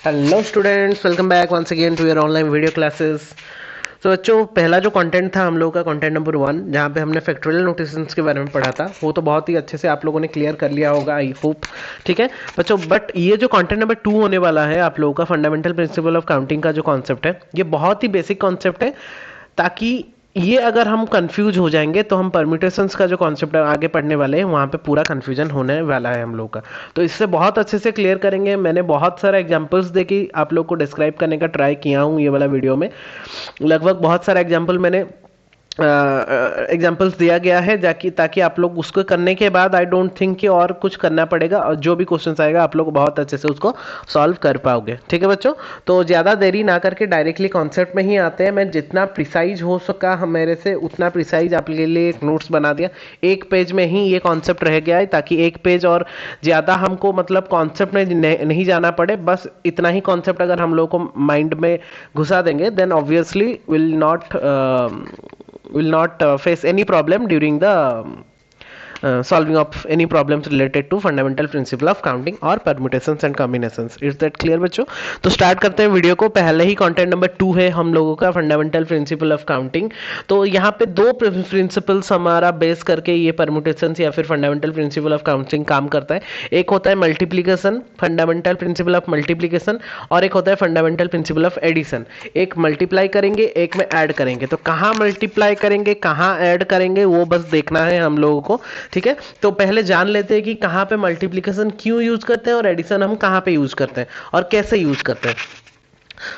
Hello students, welcome back once again to your online video classes. तो बच्चों, पहला जो कंटेंट था हम लोगों का कंटेंट नंबर 1, जहाँ पे हमने फैक्टोरियल नोटेशंस के बारे में पढ़ा था, वो तो बहुत ही अच्छे से आप लोगों ने क्लियर कर लिया होगा, आई होप। ठीक है बच्चों, बट ये जो कंटेंट नंबर 2 होने वाला है आप लोगों का, फंडामेंटल प्रिंसिपल ऑफ काउंटिंग का जो कॉन्सेप्ट है, ये बहुत ही बेसिक कॉन्सेप्ट है। ताकि ये अगर हम कंफ्यूज हो जाएंगे तो हम परम्यूटेशंस का जो कॉन्सेप्ट आगे पढ़ने वाले हैं वहाँ पे पूरा कंफ्यूजन होने वाला है हम लोग का। तो इससे बहुत अच्छे से क्लियर करेंगे। मैंने बहुत सारा एग्जांपल्स देके आप लोग को डिस्क्राइब करने का ट्राई किया हूँ ये वाला वीडियो में। लगभग बहुत सारा एग्जांपल मैंने एग्जाम्पल्स दिया गया है जाकि ताकि आप लोग उसको करने के बाद आई डोंट थिंक कि और कुछ करना पड़ेगा, और जो भी क्वेश्चन आएगा आप लोग बहुत अच्छे से उसको सॉल्व कर पाओगे। ठीक है बच्चों, तो ज़्यादा देरी ना करके डायरेक्टली कॉन्सेप्ट में ही आते हैं। मैं जितना प्रिसाइज हो सका मेरे से उतना प्रिसाइज आपके लिए एक नोट्स बना दिया। एक पेज में ही ये कॉन्सेप्ट रह गया है ताकि एक पेज और ज़्यादा हमको मतलब कॉन्सेप्ट में नहीं जाना पड़े। बस इतना ही कॉन्सेप्ट अगर हम लोग को माइंड में घुसा देंगे then obviously will not face any problem during the solving of any problems related to fundamental principle of counting or permutations and combinations. Is that clear बच्चों? तो स्टार्ट करते हैं वीडियो को। पहले ही कंटेंट नंबर 2 है हम लोगों का, फंडामेंटल प्रिंसिपल ऑफ काउंटिंग। तो यहाँ पे दो प्रिंसिपल्स हमारा बेस करके ये परम्यूटेशंस या फिर फंडामेंटल प्रिंसिपल ऑफ काउंटिंग काम करता है। एक होता है multiplication, fundamental principle of multiplication, और एक होता है फंडामेंटल प्रिंसिपल ऑफ एडिशन। एक मल्टीप्लाई करेंगे, एक में ऐड करेंगे। तो कहाँ मल्टीप्लाई करेंगे, कहाँ ऐड करेंगे, वो बस देखना है हम लोगों को। ठीक है, तो पहले जान लेते हैं कि कहां पे मल्टीप्लिकेशन क्यों यूज करते हैं और एडिशन हम कहां पे यूज करते हैं और कैसे यूज करते हैं।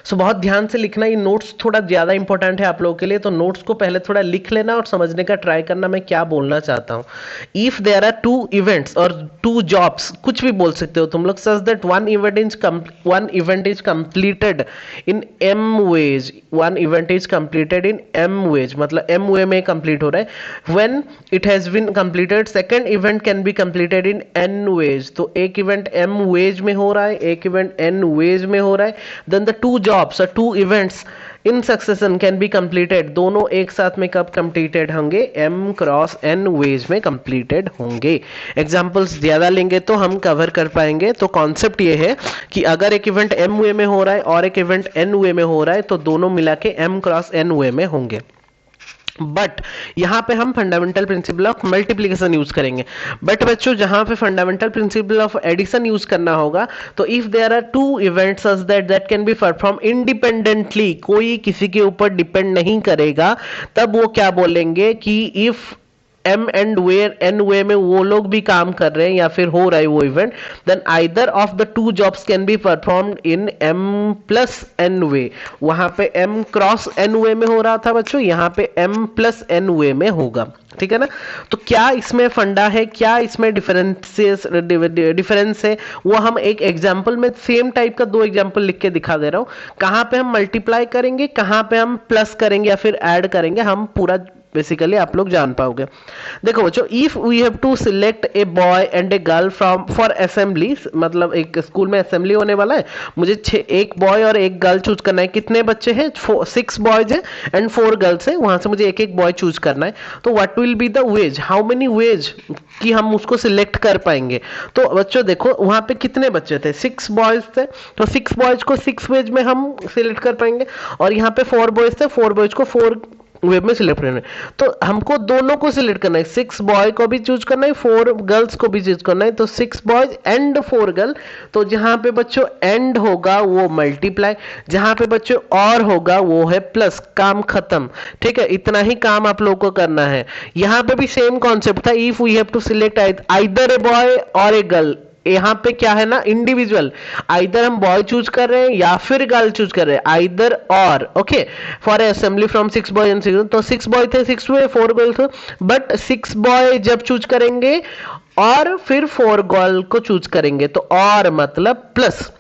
सो बहुत ध्यान से लिखना, ये नोट्स थोड़ा ज्यादा इंपॉर्टेंट है आप लोगों के लिए। तो नोट्स को पहले थोड़ा लिख लेना और समझने का ट्राई करना मैं क्या बोलना चाहता हूं। इफ देयर आर 2 इवेंट्स और 2 जॉब्स, कुछ भी बोल सकते हो तुम लोग, such that one event is completed in m ways, one event is completed in m ways, मतलब m वे में कंप्लीट हो रहा है। When it has been completed, second event can be completed in n ways। तो एक event m ways में हो रहा है, एक इवेंट n ways में हो रहा है। Then the 2 jobs or 2 events in succession can be completed, दोनों एक साथ में कब completed होंगे, m क्रॉस n ways में completed होंगे। एग्जाम्पल्स ज्यादा लेंगे तो हम कवर कर पाएंगे। तो कॉन्सेप्ट ये है कि अगर एक इवेंट m वे में हो रहा है और एक इवेंट n वे में हो रहा है तो दोनों मिला के m क्रॉस n वे में होंगे। बट यहां पे हम fundamental principle of multiplication use करेंगे। बट बच्चों, जहां पे fundamental principle of addition use करना होगा, तो if there are 2 events such that can be perform independently, कोई किसी के ऊपर डिपेंड नहीं करेगा, तब वो क्या बोलेंगे कि if M and where N वे में वो लोग भी काम कर रहे हैं या फिर हो रहा है वो event, then either of the 2 jobs can be performed in m plus n way. वहां पे m क्रॉस n वे में हो रहा था बच्चों, यहाँ पे m प्लस n वे में होगा। ठीक है ना? तो क्या इसमें फंडा है, क्या इसमें डिफरेंस है, वो हम एक एग्जांपल में सेम टाइप का 2 एग्जांपल लिख के दिखा दे रहा हूं। कहां पे हम मल्टीप्लाई करेंगे, कहां पे हम प्लस करेंगे या फिर ऐड करेंगे, हम पूरा बेसिकली आप लोग जान पाओगे। देखो बच्चों, if we have to select a boy and a girl from for assembly, मतलब एक स्कूल में असेंबली होने वाला है, मुझे एक बॉय और एक गर्ल चूज करना है। कितने बच्चे हैं? 6 बॉयज हैं एंड 4 गर्ल्स हैं। वहां से मुझे एक एक बॉय चूज करना है। तो what will be the ways, how many veg कि हम उसको सिलेक्ट कर पाएंगे। तो बच्चों देखो, वहां पे कितने बच्चे थे? 6 बॉयज थे, तो 6 बॉयज को 6 वेज में हम सिलेक्ट कर पाएंगे। और यहाँ पे 4 बॉयज थे, 4 बॉयज को 4 वेब में सिलेक्ट करना है। तो हमको दोनों को सिलेक्ट करना है, 6 बॉय को भी चूज करना है, 4 गर्ल्स को भी चूज करना है। तो 6 बॉयज एंड 4 गर्ल। तो जहां पे बच्चों एंड होगा वो मल्टीप्लाई, जहां पे बच्चों और होगा वो है प्लस। काम खत्म। ठीक है, इतना ही काम आप लोगों को करना है। यहां पे भी सेम कॉन्सेप्ट था, if we have to select either a boy or a girl. यहाँ पे क्या है ना, इंडिविजुअल, आइदर हम बॉय चूज कर रहे हैं या फिर गर्ल चूज कर रहे हैं, आइदर और। Okay, for assembly from 6 boy and 6, तो 6 बॉय थे, 6 हुए, 4 गर्ल थे। बट 6 बॉय जब चूज करेंगे और फिर 4 गर्ल को चूज करेंगे, तो और मतलब प्लस।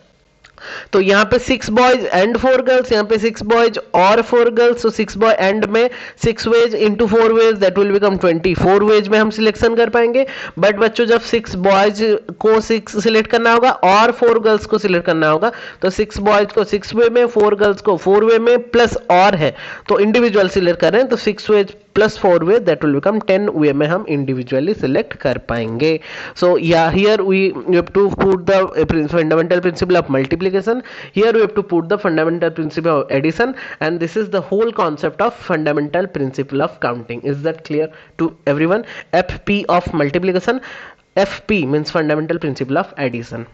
तो यहाँ पे 6 बॉयज एंड 4 गर्ल्स, यहाँ पे 6 बॉयज और 4 गर्ल्स। तो 6 बॉय एंड में 6 ways into 4 ways, that will become 24 ways में हम सिलेक्शन कर पाएंगे। बट बच्चों, जब 6 बॉयज को 6 सिलेक्ट करना होगा और 4 गर्ल्स को सिलेक्ट करना होगा, तो 6 बॉयज को 6 वे में, 4 गर्ल्स को 4 वे में, प्लस और है, तो इंडिविजुअल सिलेक्ट कर रहे हैं। तो 6 ways plus 4 way that will become 10 way में हम इंडिविजुअली सिलेक्ट कर पाएंगे. सो या here we have to put the fundamental principle of multiplication, here we have to put the fundamental principle of addition, and this is the whole concept of fundamental principle of counting. Is that clear to everyone? FP of multiplication, FP means fundamental principle of addition.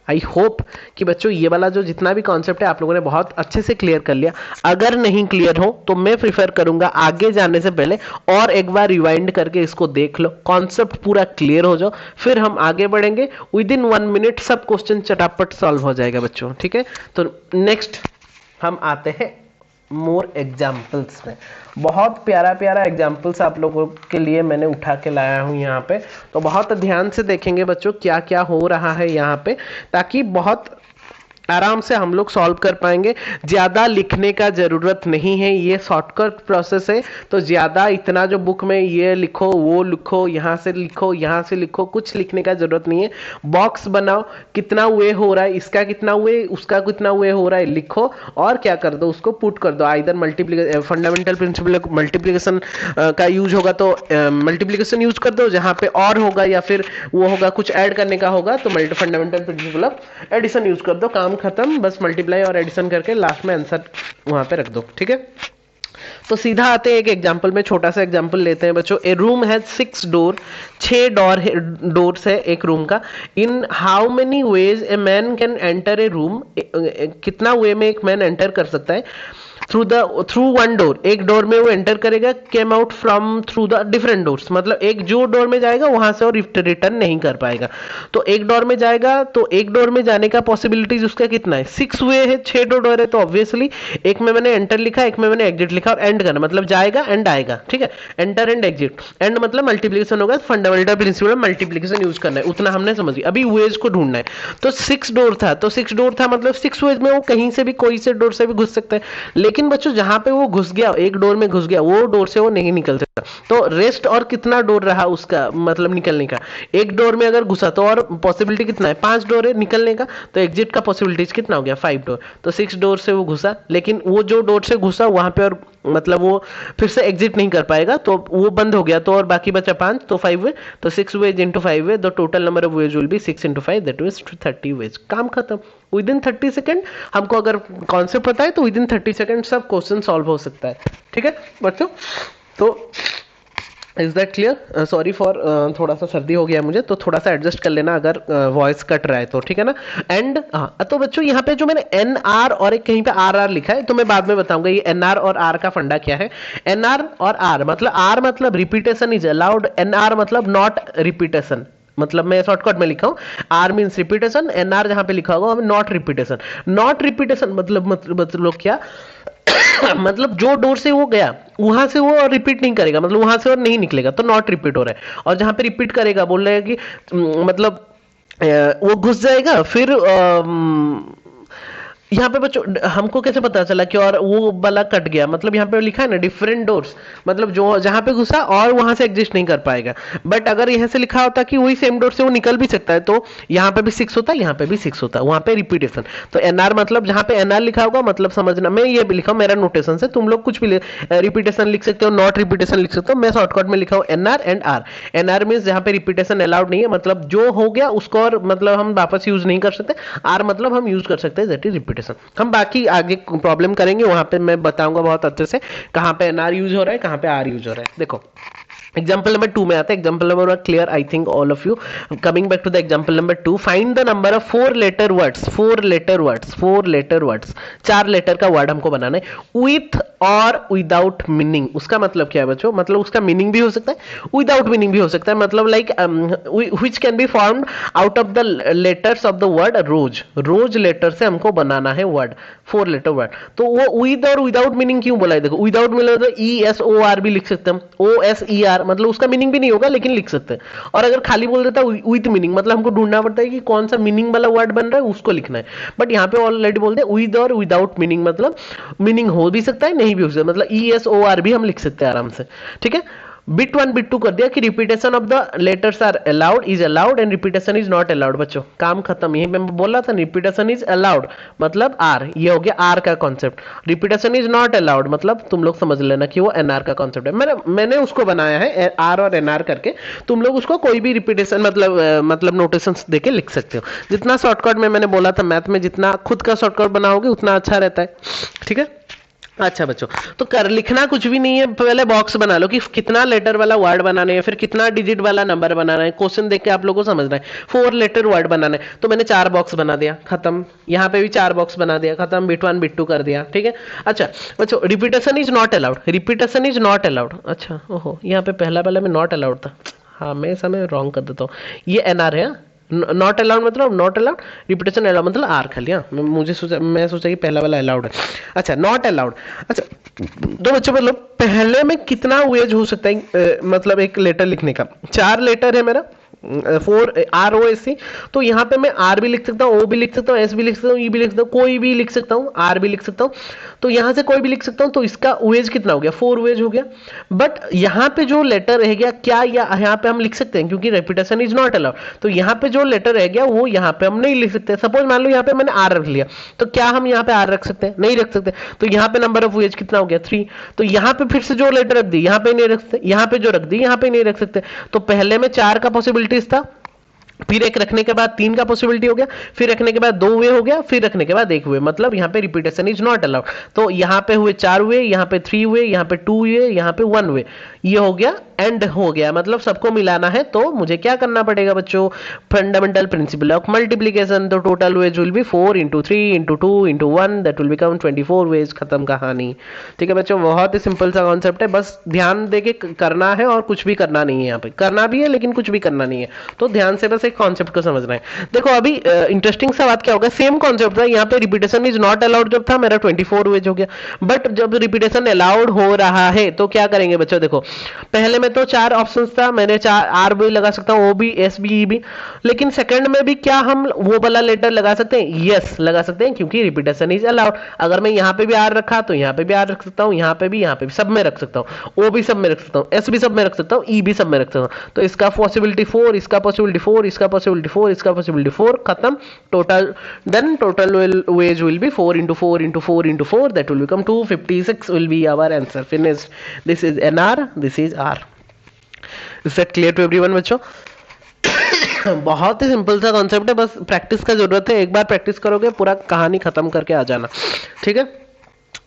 I hope कि बच्चों ये वाला जो जितना भी concept है आप लोगों ने बहुत अच्छे से क्लियर कर लिया. अगर नहीं क्लियर हो तो मैं प्रिफर करूंगा आगे जाने से पहले और एक बार रिवाइंड करके इसको देख लो, कॉन्सेप्ट पूरा क्लियर हो जाओ, फिर हम आगे बढ़ेंगे. विद इन 1 मिनट सब क्वेश्चन चटापट सॉल्व हो जाएगा बच्चों. ठीक है, तो नेक्स्ट हम आते हैं मोर एग्जाम्पल्स में. बहुत प्यारा प्यारा एग्जाम्पल्स आप लोगों के लिए मैंने उठा के लाया हूं यहाँ पे, तो बहुत ध्यान से देखेंगे बच्चों क्या क्या हो रहा है यहाँ पे, ताकि बहुत आराम से हम लोग सॉल्व कर पाएंगे. ज्यादा लिखने का जरूरत नहीं है, ये शॉर्टकट प्रोसेस है. तो ज्यादा इतना जो बुक में ये लिखो वो लिखो, यहाँ से लिखो यहाँ से लिखो, कुछ लिखने का जरूरत नहीं है. बॉक्स बनाओ, कितना वे हो रहा है, इसका कितना वे, उसका कितना वे हो रहा है, लिखो और क्या कर दो, उसको पुट कर दो. Either multiplication fundamental principle multiplication का यूज होगा तो मल्टीप्लिकेशन यूज कर दो, जहां पे और होगा या फिर वो होगा कुछ ऐड करने का होगा तो fundamental principle of addition use कर दो. काम खत्म, बस मल्टीप्लाई और एडिशन करके लास्ट में आंसर वहां पे रख दो. ठीक है, तो सीधा आते हैं एक एग्जांपल में. छोटा सा एग्जांपल लेते हैं बच्चों. ए रूम हैज 6 डोर, 6 डोर्स है एक रूम का. इन how many veg a man can enter a room, कितना वे में एक मैन एंटर कर सकता है थ्रू वन डोर, एक डोर में वो एंटर करेगा. Came out from through the different doors, मतलब एक जो डोर में जाएगा वहां से और रिटर्न नहीं कर पाएगा. तो एक डोर में जाएगा तो एक डोर में जाने का पॉसिबिलिटीज उसका कितना है, 6 वे है, 6 डोर है. तो ऑब्वियसली एक में मैंने एंटर लिखा, एक में मैंने एग्जिट लिखा, और एंड करना मतलब जाएगा एंड आएगा. ठीक है, एंटर एंड एग्जिट. एंड मतलब मल्टीप्लिकेशन होगा, फंडामेंटल प्रिंसिपल मल्टीप्लिकेशन यूज करना है, उतना हमने समझ लिया. अभी वेज को ढूंढना है. तो 6 डोर था, तो 6 डोर था मतलब 6 वेज में वो कहीं से भी कोई से डोर से भी घुस सकता है. लेकिन बच्चों जहां पे वो घुस गया, एक डोर में घुस गया, वो डोर से वो नहीं निकल सकता. तो रेस्ट और कितना डोर रहा उसका मतलब निकलने का, एक डोर में अगर घुसा तो और पॉसिबिलिटी कितना है, 5 डोर है निकलने का. तो एग्जिट का पॉसिबिलिटीज कितना हो गया, 5 डोर. तो 6 डोर से वो घुसा, लेकिन वो जो डोर से घुसा वहां पे और मतलब वो फिर से एग्जिट नहीं कर पाएगा, तो वो बंद हो गया. तो और बाकी बचा 5, तो 5 वे. तो 6 ways into 5 way, the total number of ways will be 6 into 5, that is 30 ways. काम खत्म. विद इन 30 सेकेंड हमको अगर कॉन्सेप्ट पता है तो विद इन 30 सेकेंड सब क्वेश्चन सॉल्व हो सकता है. ठीक है बच्चों, तो is that clear? Sorry for थोड़ा सा सर्दी हो गया मुझे, तो थोड़ा सा एडजस्ट कर लेना अगर वॉइस कट रहा है तो. ठीक है ना. एंड तो बच्चों यहाँ पे जो मैंने NR और एक कहीं पे RR लिखा है, तो मैं बाद में बताऊंगा ये NR और R का फंडा क्या है. NR और R मतलब R मतलब रिपीटेशन इज अलाउड, NR मतलब नॉट रिपीटेशन. मतलब मैं शॉर्टकट में लिखा हूं, R मींस रिपीटेशन, NR जहां पे लिखा होगा नॉट रिपीटेशन. नॉट रिपीटेशन मतलब क्या मतलब जो डोर से वो गया वहां से वो रिपीट नहीं करेगा, मतलब वहां से और नहीं निकलेगा, तो नॉट रिपीट हो रहा है. और जहां पे रिपीट करेगा बोल रहे हैं कि मतलब वो घुस जाएगा. फिर यहाँ पे बच्चों हमको कैसे पता चला कि और वो वाला कट गया, मतलब यहाँ पे लिखा है ना डिफरेंट डोर्स, मतलब जो जहां पे घुसा और वहां से एग्जिस्ट नहीं कर पाएगा. बट अगर यहाँ से लिखा होता कि वही सेम डोर से वो निकल भी सकता है, तो यहाँ पे भी 6 होता, यहाँ पे भी 6 होता, वहां पे रिपीटेशन. तो NR मतलब जहां पे NR लिखा होगा मतलब समझना, मैं ये भी लिखा हूं मेरा नोटेशन से, तुम लोग कुछ भी रिपीटेशन लिख सकते हो, नॉट रिपीटेशन लिख सकते हो. मैं शॉर्टकट में लिखा हूं NR and R. NR means जहां पे रिपीटेशन अलाउड नहीं है, मतलब जो हो गया उसको और मतलब हम वापस यूज नहीं कर सकते. R मतलब हम यूज कर सकते हैं, दैट इज रिपीटेशन. हम बाकी आगे प्रॉब्लम करेंगे, वहां पे मैं बताऊंगा बहुत अच्छे से कहां पे NR यूज हो रहा है, कहां पे R यूज हो रहा है. देखो एग्जाम्पल नंबर 2 में आते हैं. Example number clear I think all of you. Coming back to the example number 2, find the number of 4 letter words. 4 letter words 4 letter का वर्ड हमको बनाना है विथ और विदाउट मीनिंग. उसका मतलब क्या है बच्चों, मतलब उसका मीनिंग भी हो सकता है, विदाउट मीनिंग भी हो सकता है. मतलब like which can be formed out of the letters of the word rose. Rose letter से हमको बनाना है वर्ड, 4 लेटर वर्ड. तो वो विद और विदाउट मीनिंग क्यों बोला है, देखो विदाउट मीनिंग ESOR भी लिख सकते हैं, OSER मतलब उसका मीनिंग भी नहीं होगा लेकिन लिख सकते हैं. और अगर खाली बोल देता विद मीनिंग मतलब हमको ढूंढना पड़ता है कि कौन सा मीनिंग वाला वर्ड बन रहा है उसको लिखना है. बट यहाँ पे ऑलरेडी बोलते हैं विद और विदाउट मीनिंग, मतलब मीनिंग हो भी सकता है नहीं भी हो सकता, मतलब ESOR भी हम लिख सकते हैं आराम से. ठीक है, बिट 1 बिट 2 कर दिया कि repetition of the letters are allowed, is allowed and repetition is not allowed. बच्चों काम खत्म। यही मैं बोल रहा था, रिपीटेशन इज अलाउड मतलब आर, ये हो गया आर का concept. Repetition is not allowed मतलब तुम लोग समझ लेना कि वो एनआर का कॉन्सेप्ट है। मैंने उसको बनाया है आर और एनआर करके, तुम लोग उसको कोई भी रिपीटेशन मतलब नोटेशन देके लिख सकते हो। जितना शॉर्टकट में मैंने बोला था मैथ में, जितना खुद का शॉर्टकट बनाओगे उतना अच्छा रहता है। ठीक है, अच्छा बच्चों, तो कर लिखना कुछ भी नहीं है, पहले बॉक्स बना लो कि कितना लेटर वाला वर्ड बनाना है, फिर कितना डिजिट वाला नंबर बनाना है। क्वेश्चन देख के आप लोगों को समझना है 4 लेटर वर्ड बनाना है, तो मैंने 4 बॉक्स बना दिया, खत्म। यहाँ पे भी 4 बॉक्स बना दिया, खत्म। बिट 1 बिट 2 कर दिया। ठीक है, अच्छा बच्चों, repetition is not allowed, repetition is not allowed. अच्छा ओहो, यहाँ पे पहला वाला में नॉट अलाउड था, हाँ मैं समय रॉन्ग कर देता हूँ। ये एनआर है, नॉट अलाउड मतलब नॉट अलाउड, रिपीटेशन अलाउड मतलब आर खाली। हाँ मैं सोचा कि पहला वाला अलाउड है। अच्छा नॉट अलाउड। अच्छा तो बच्चों मतलब पहले में कितना वेज हो सकता है, मतलब एक लेटर लिखने का। 4 लेटर है मेरा, 4 आर ओ एस सी, तो यहाँ पे मैं आर भी लिख सकता हूँ, ओ भी लिख सकता हूँ, एस भी लिख सकता हूँ, ई भी लिख सकता हूँ, कोई भी लिख सकता हूँ, आर भी लिख सकता हूँ। तो यहाँ से कोई भी लिख सकता हूँ, तो इसका वेज कितना हो गया, 4 वेज हो गया। बट यहाँ पे जो लेटर रह गया क्या, यहाँ पे हम लिख सकते हैं क्योंकि रेपिटेशन इज नॉट अलाउड, तो यहाँ पे जो लेटर रह गया वो यहाँ पे हम नहीं लिख सकते। सपोज मान लो यहाँ पे मैंने आर रख लिया, तो क्या हम यहाँ पे आर रख सकते हैं, नहीं रख सकते। तो यहाँ पे नंबर ऑफ वेज कितना हो गया, 3। तो यहाँ पे फिर से जो लेटर रख दी यहाँ पे नहीं रख सकते, यहाँ पे जो रख दी यहाँ पे नहीं रख सकते। तो पहले में 4 का पॉसिबिलिटीज था, फिर एक रखने के बाद 3 का पॉसिबिलिटी हो गया, फिर रखने के बाद 2 वे हो गया, फिर रखने के बाद 1 हुए, मतलब यहाँ पे रिपीटेशन इज नॉट अलाउड। तो यहाँ पे हुए 4 हुए, यहाँ पे 3 हुए, यहाँ पे 2 हुए, यहाँ पे 1 हुए, ये हो गया एंड हो गया। मतलब सबको मिलाना है, तो मुझे क्या करना पड़ेगा बच्चों, फंडामेंटल प्रिंसिपल ऑफ मल्टीप्लीकेशन। तो total ways will be 4 into 3 into 2 into 1, that will become 24 ways, खत्म कहानी। ठीक है बच्चों, बहुत ही सिंपल सा कॉन्सेप्ट है, बस ध्यान देके करना है और कुछ भी करना नहीं है। यहाँ पे करना भी है लेकिन कुछ भी करना नहीं है, तो ध्यान से बस एक कॉन्सेप्ट को समझना है। देखो अभी इंटरेस्टिंग सा बात क्या होगा, सेम कॉन्सेप्ट था, यहाँ पे रिपीटेशन इज नॉट अलाउड जब था मेरा 24 वेज हो गया, बट जब रिपीटेशन अलाउड हो रहा है तो क्या करेंगे बच्चों। देखो पहले में तो 4 ऑप्शंस था, मैंने 4 आर भी लगा सकता हूँ, ओ भी, एस भी, ई भी, लेकिन सेकंड में भी क्या हम वो वाला लेटर लगा सकते हैं, यस लगा सकते हैं, क्योंकि रिपीटेशन इज अलाउड। अगर मैं यहाँ पे भी आर रखा तो यहाँ पे भी आर रख सकता हूँ, यहाँ पे भी सब में रख सकता हूँ, ओ भी सब में रख सकता हूँ, एस भी सब में रख सकता हूँ, ई भी सब में रख सकता हूँ। तो इसका पॉसिबिलिटी 4, इसका पॉसिबिलिटी 4, इसका पॉसिबिलिटी 4, इसका पॉसिबिलिटी 4, खत्म। Total then total ways will be 4 into 4 into 4 into 4, that will become 256 will be our answer, finished. This is nr, this is r. Is that clear to everyone बच्चों? बहुत ही simple सा concept है, बस practice का जरूरत है, एक बार practice करोगे पूरा कहानी खत्म करके आ जाना। ठीक है,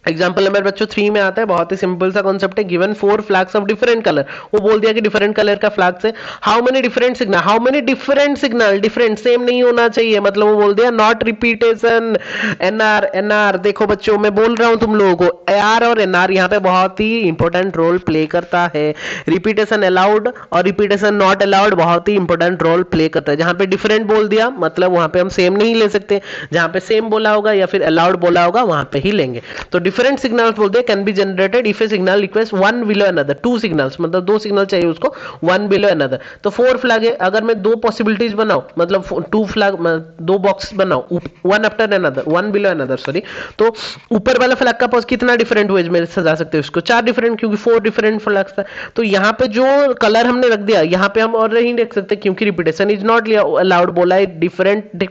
एग्जाम्पल नंबर बच्चों 3 में आता है, बहुत ही सिंपल सा कॉन्सेप्ट है। Given 4 flags of different colour, वो बोल दिया कि डिफरेंट कलर का फ्लैग्स है। How many different signal, how many different signal, different same नहीं होना चाहिए, मतलब वो बोल दिया नॉट रिपीटेशन, एनआर एनआर। देखो बच्चों मैं बोल रहा हूं तुम लोगों को, एआर और एनआर यहाँ पे बहुत ही इंपॉर्टेंट रोल प्ले करता है। रिपीटेशन अलाउड और रिपीटेशन नॉट अलाउड बहुत ही इंपॉर्टेंट रोल प्ले करता है। जहां पे डिफरेंट बोल दिया मतलब वहां पे हम सेम नहीं ले सकते, जहां पे सेम बोला होगा या फिर अलाउड बोला होगा वहां पे ही लेंगे। तो डिफरेंट सिग्नल्स बोलते हैं can be generated if A signal request one below another, 2 signals मतलब 2 सिग्नल चाहिए उसको, 1 बिलो अनदर। तो 4 फ्लैग है, अगर मैं 2 पॉसिबिलिटीज बनाऊं मतलब 2 फ्लैग 2 बॉक्स बनाऊं, 1 after another, 1 below another sorry, तो ऊपर वाला फ्लैग का पॉज कितना डिफरेंट वेज में सजा सकते हैं उसको, 4 डिफरेंट, क्योंकि 4 डिफरेंट फ्लैग्स था। तो यहाँ पे जो कलर हमने रख दिया यहाँ पे हम और नहीं देख सकते क्योंकि रिपीटेशन इज नॉट अलाउड बोला है, डिफरेंट।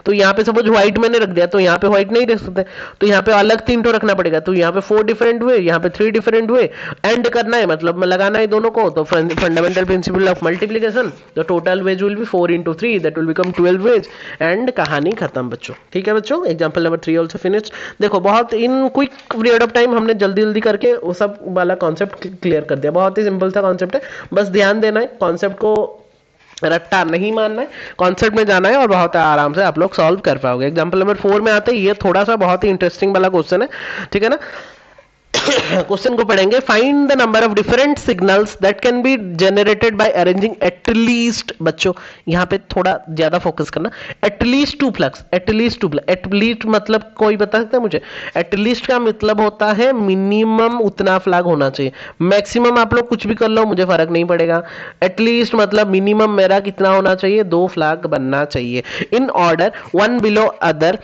तो यहाँ पे सपोज व्हाइट मैंने रख दिया तो यहाँ पे व्हाइट नहीं रख सकते, तो यहाँ पे अलग 3 रखना पड़ेगा। तो यहाँ पे 4 डिफरेंट हुए, यहाँ पे 3 डिफरेंट हुए, एंड करना है मतलब लगाना है दोनों को। तो fundamental principle of multiplication, the total ways will be 4 into 3, that will become 12 ways, and कहानी खत्म बच्चों। ठीक है बच्चों, एग्जांपल नंबर 3 आल्सो फिनिश्ड। देखो बहुत in quick period of time हमने जल्दी जल्दी करके वो सब वाला कॉन्सेप्ट क्लियर कर दिया, बहुत ही सिंपल सा कॉन्सेप्ट है, बस ध्यान देना है, कॉन्सेप्ट को रट्टा नहीं मानना है, कॉन्सेप्ट में जाना है और बहुत आराम से आप लोग सॉल्व कर पाओगे। एग्जांपल नंबर 4 में आते हैं, ये थोड़ा सा बहुत ही इंटरेस्टिंग वाला क्वेश्चन है, ठीक है ना। क्वेश्चन को पढ़ेंगे, find the number of different signals that can be generated by arranging at least, बच्चों यहाँ पे थोड़ा ज्यादा फोकस करना, at least 2 flags, at least 2 flag, at least मतलब कोई बता सकता है मुझे, एटलीस्ट का मतलब होता है मिनिमम उतना फ्लैग होना चाहिए, मैक्सिमम आप लोग कुछ भी कर लो मुझे फर्क नहीं पड़ेगा, एटलीस्ट मतलब मिनिमम मेरा कितना होना चाहिए, 2 फ्लैग बनना चाहिए in order, 1 below other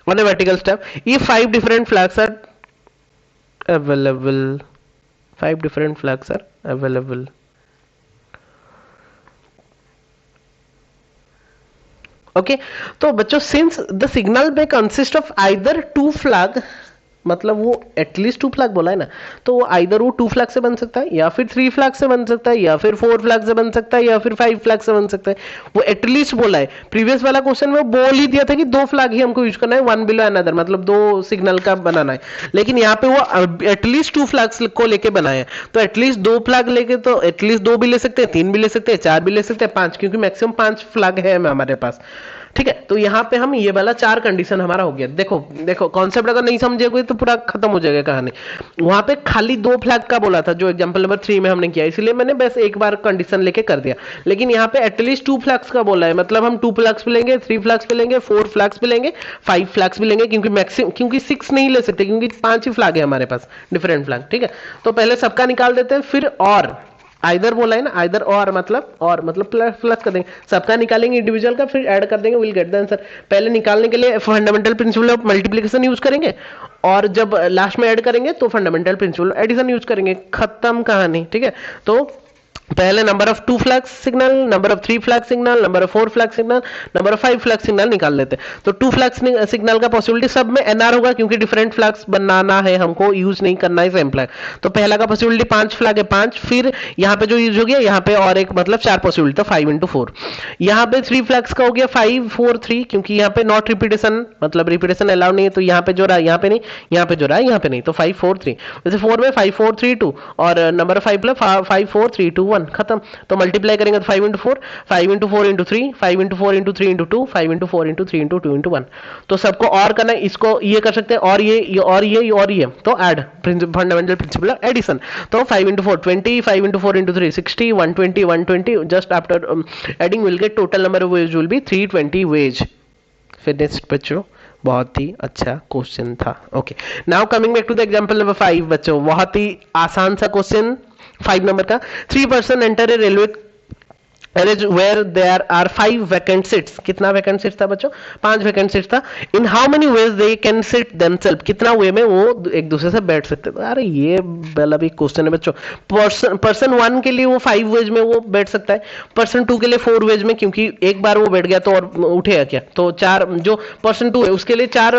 on a vertical step if 5 different flags are available, 5 different flags are available. Okay तो बच्चों सिंस द सिग्नल में कंसिस्ट ऑफ आइदर 2 फ्लैग, मतलब वो एटलीस्ट 2 फ्लैग बोला है ना, तो वो आइदर वो 2 फ्लैग से बन सकता है या फिर 3 फ्लैग से बन सकता है या फिर 4 फ्लैग से बन सकता है या फिर 5 फ्लैग से बन सकता है। वो एटलीस्ट बोला है। प्रीवियस वाला क्वेश्चन में बोल ही दिया था कि 2 फ्लैग ही हमको यूज करना है, वन बिलो अनदर, मतलब 2 सिग्नल का बनाना है। लेकिन यहाँ पे वो एटलीस्ट 2 फ्लैग्स को लेके बनाया है, तो एटलीस्ट 2 फ्लैग लेके तो एटलीस्ट 2 भी ले सकते हैं, 3 भी ले सकते हैं, 4 भी ले सकते हैं, 5, क्योंकि मैक्सिमम 5 फ्लैग है हमारे पास। ठीक है, तो यहाँ पे हम ये वाला 4 कंडीशन हमारा हो गया। देखो देखो कॉन्सेप्ट अगर नहीं समझे तो पूरा खत्म हो जाएगा कहानी। वहां पे खाली 2 फ्लैग का बोला था जो एग्जांपल नंबर 3 में हमने किया, इसलिए मैंने बस एक बार कंडीशन लेके कर दिया। लेकिन यहाँ पे एटलीस्ट 2 फ्लैग्स का बोला है, मतलब हम 2 फ्लैग्स पे लेंगे, 3 फ्लैग्स पे लेंगे, 4 फ्लैग्स पे लेंगे, 5 फ्लैग्स भी लेंगे, क्योंकि मैक्सिमम, क्योंकि 6 नहीं ले सकते, क्योंकि 5 ही फ्लैग है हमारे पास, डिफरेंट फ्लैग। ठीक है, तो पहले सबका निकाल देते हैं, फिर और आइदर बोला है ना, आइदर और मतलब प्लस प्लस कर देंगे, सबका निकालेंगे इंडिविजुअल का, फिर ऐड कर देंगे, विल गेट द आंसर। पहले निकालने के लिए fundamental principle of multiplication use करेंगे, और जब लास्ट में ऐड करेंगे तो fundamental principle of addition use करेंगे, खत्म कहानी। ठीक है, तो पहले number of 2 flag signal, number of 3 flag signal, number of 4 flag signal, number of 5 flag signal निकाल लेते हैं। तो 2 फ्लैग सिग्नल का पॉसिबिलिटी सब में एनआर होगा, क्योंकि डिफरेंट फ्लैग्स बनाना है हमको, यूज नहीं करना है सेम फ्लैग। तो पहला का पॉसिबिलिटी 5 फ्लैग है 5, फिर यहाँ पे जो यूज हो गया यहाँ पे और एक, मतलब 4 पॉसिबिलिटी, तो 5 into 4। यहाँ पे 3 फ्लैग्स का हो गया 5 4 3, क्योंकि यहाँ पे नॉट रिपीटेशन, मतलब रिपीटेशन अलाउड नहीं है, तो यहाँ पे जो रहा यहाँ पे नहीं, यहाँ पे जो रहा यहाँ पे नहीं, तो 5 4 3। वैसे 4 में 5 4 3 2, और नंबर 5 प्लस 5 4 3 2 1, खत्म। तो मल्टीप्लाई करेंगे तो 5 into 4, 5 into 4 into 3, 5 into 4 into 3 into 2, 5 into 4 into 3 into 2 into 1। तो सबको और करना है, इसको ये कर सकते हैं, और ये और ये और ये, तो add, fundamental principle of addition. तो 5 into 4 20, 5 into 4 into 3 60, 120 120, just after adding will get total number of ways will be 320 ways. Finished बच्चों, बहुत ही अच्छा क्वेश्चन था। Okay, now coming back to the example number 5 बच्चों, बहुत ही आसान सा क्वेश्चन 5 नंबर का। 3 person enter a railway carriage where there are 5 vacant seats। कितना वैकेंट सीट था बच्चों? 5 वैकेंट सीट था। In how many ways they can sit themselves, कितना वे में वो एक दूसरे से बैठ सकते थे। अरे ये पहला भी क्वेश्चन है बच्चों। पर्सन 1 के लिए वो 5 वेज में वो बैठ सकता है, पर्सन 2 के लिए 4 वेज में, क्योंकि एक बार वो बैठ गया तो और उठेगा क्या, तो 4, जो पर्सन 2 है उसके लिए 4